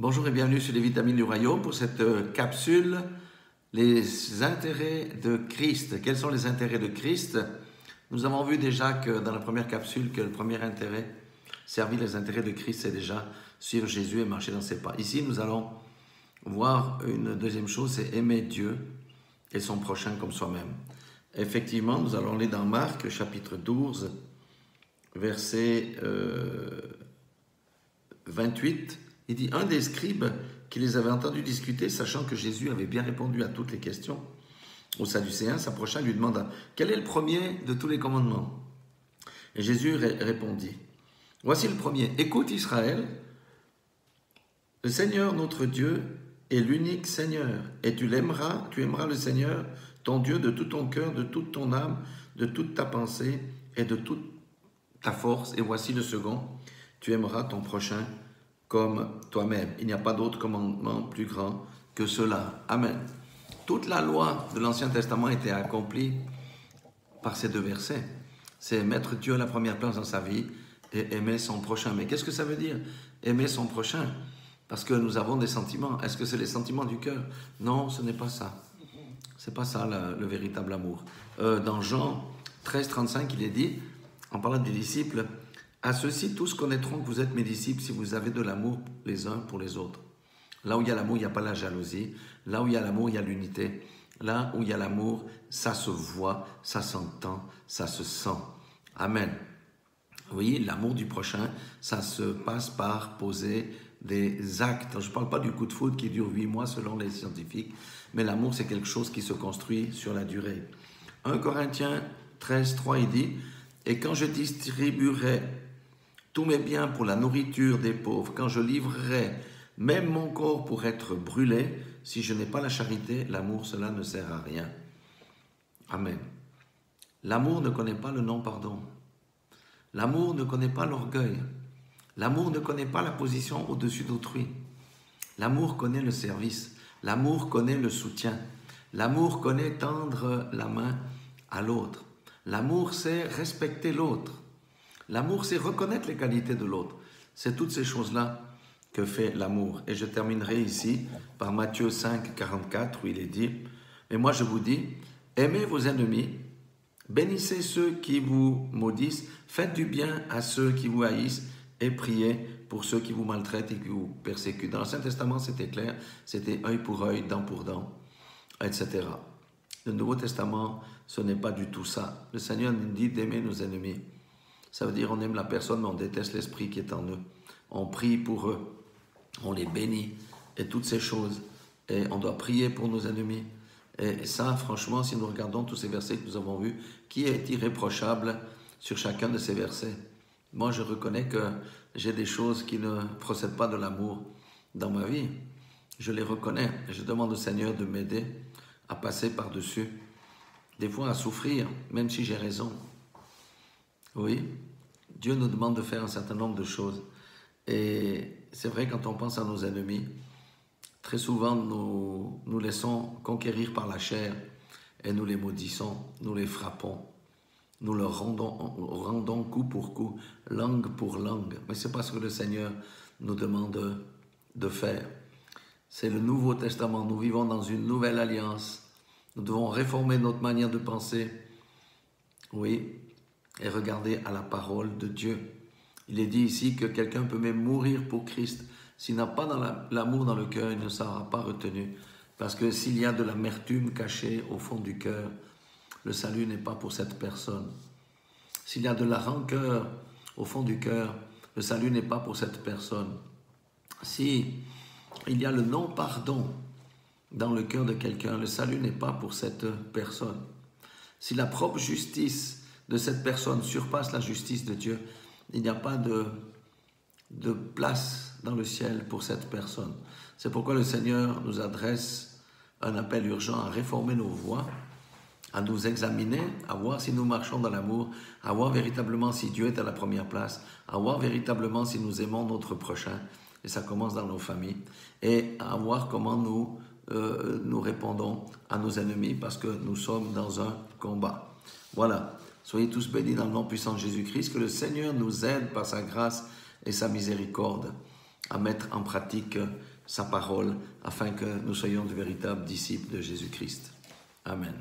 Bonjour et bienvenue sur les vitamines du royaume pour cette capsule, les intérêts de Christ. Quels sont les intérêts de Christ? Nous avons vu déjà que dans la première capsule que le premier intérêt, servir les intérêts de Christ, c'est déjà suivre Jésus et marcher dans ses pas. Ici, nous allons voir une deuxième chose, c'est aimer Dieu et son prochain comme soi-même. Effectivement, nous allons aller dans Marc, chapitre 12, verset 28. Il dit, un des scribes qui les avait entendus discuter, sachant que Jésus avait bien répondu à toutes les questions aux Sadducéens, s'approcha et lui demanda, quel est le premier de tous les commandements? Et Jésus répondit, voici le premier, écoute Israël, le Seigneur notre Dieu est l'unique Seigneur, et tu aimeras le Seigneur, ton Dieu, de tout ton cœur, de toute ton âme, de toute ta pensée et de toute ta force. Et voici le second, tu aimeras ton prochain comme toi-même. Il n'y a pas d'autre commandement plus grand que cela. Amen. Toute la loi de l'Ancien Testament était accomplie par ces deux versets. C'est mettre Dieu à la première place dans sa vie et aimer son prochain. Mais qu'est-ce que ça veut dire, aimer son prochain? Parce que nous avons des sentiments. Est-ce que c'est les sentiments du cœur? Non, ce n'est pas ça. C'est pas ça le véritable amour. Dans Jean 13, 35, il est dit, en parlant des disciples, à ceux-ci, tous connaîtront que vous êtes mes disciples si vous avez de l'amour les uns pour les autres. Là où il y a l'amour, il n'y a pas la jalousie. Là où il y a l'amour, il y a l'unité. Là où il y a l'amour, ça se voit, ça s'entend, ça se sent. Amen. Oui, l'amour du prochain, ça se passe par poser des actes. Je ne parle pas du coup de foudre qui dure 8 mois selon les scientifiques, mais l'amour, c'est quelque chose qui se construit sur la durée. 1 Corinthiens 13, 3, il dit, et quand je distribuerai tous mes biens pour la nourriture des pauvres, quand je livrerai même mon corps pour être brûlé, si je n'ai pas la charité, l'amour, cela ne sert à rien. Amen. L'amour ne connaît pas le non-pardon. L'amour ne connaît pas l'orgueil. L'amour ne connaît pas la position au-dessus d'autrui. L'amour connaît le service. L'amour connaît le soutien. L'amour connaît tendre la main à l'autre. L'amour, c'est respecter l'autre. L'amour, c'est reconnaître les qualités de l'autre. C'est toutes ces choses-là que fait l'amour. Et je terminerai ici par Matthieu 5, 44, où il est dit, « Mais moi je vous dis, aimez vos ennemis, bénissez ceux qui vous maudissent, faites du bien à ceux qui vous haïssent et priez pour ceux qui vous maltraitent et qui vous persécutent. » Dans l'Ancien Testament, c'était clair, c'était œil pour œil, dent pour dent, etc. Le Nouveau Testament, ce n'est pas du tout ça. Le Seigneur nous dit d'aimer nos ennemis. Ça veut dire on aime la personne, mais on déteste l'esprit qui est en eux. On prie pour eux, on les bénit, et toutes ces choses. Et on doit prier pour nos ennemis. Et ça, franchement, si nous regardons tous ces versets que nous avons vus, qui est irréprochable sur chacun de ces versets? Moi, je reconnais que j'ai des choses qui ne procèdent pas de l'amour dans ma vie. Je les reconnais. Et je demande au Seigneur de m'aider à passer par-dessus, des fois à souffrir, même si j'ai raison. Oui, Dieu nous demande de faire un certain nombre de choses. Et c'est vrai, quand on pense à nos ennemis, très souvent nous laissons conquérir par la chair et nous les maudissons, nous les frappons, nous leur rendons coup pour coup, langue pour langue. Mais ce n'est pas ce que le Seigneur nous demande de faire. C'est le Nouveau Testament, nous vivons dans une nouvelle alliance. Nous devons réformer notre manière de penser. Oui, et regarder à la parole de Dieu. Il est dit ici que quelqu'un peut même mourir pour Christ. S'il n'a pas l'amour dans le cœur, il ne sera pas retenu. Parce que s'il y a de l'amertume cachée au fond du cœur, le salut n'est pas pour cette personne. S'il y a de la rancœur au fond du cœur, le salut n'est pas pour cette personne. Si il y a le non-pardon dans le cœur de quelqu'un, le salut n'est pas pour cette personne. Si la propre justice de cette personne surpasse la justice de Dieu, il n'y a pas de place dans le ciel pour cette personne. C'est pourquoi le Seigneur nous adresse un appel urgent à réformer nos voies, à nous examiner, à voir si nous marchons dans l'amour, à voir véritablement si Dieu est à la première place, à voir véritablement si nous aimons notre prochain, et ça commence dans nos familles, et à voir comment nous répondons à nos ennemis, parce que nous sommes dans un combat. Voilà. Soyez tous bénis dans le nom puissant de Jésus-Christ, que le Seigneur nous aide par sa grâce et sa miséricorde à mettre en pratique sa parole afin que nous soyons de véritables disciples de Jésus-Christ. Amen.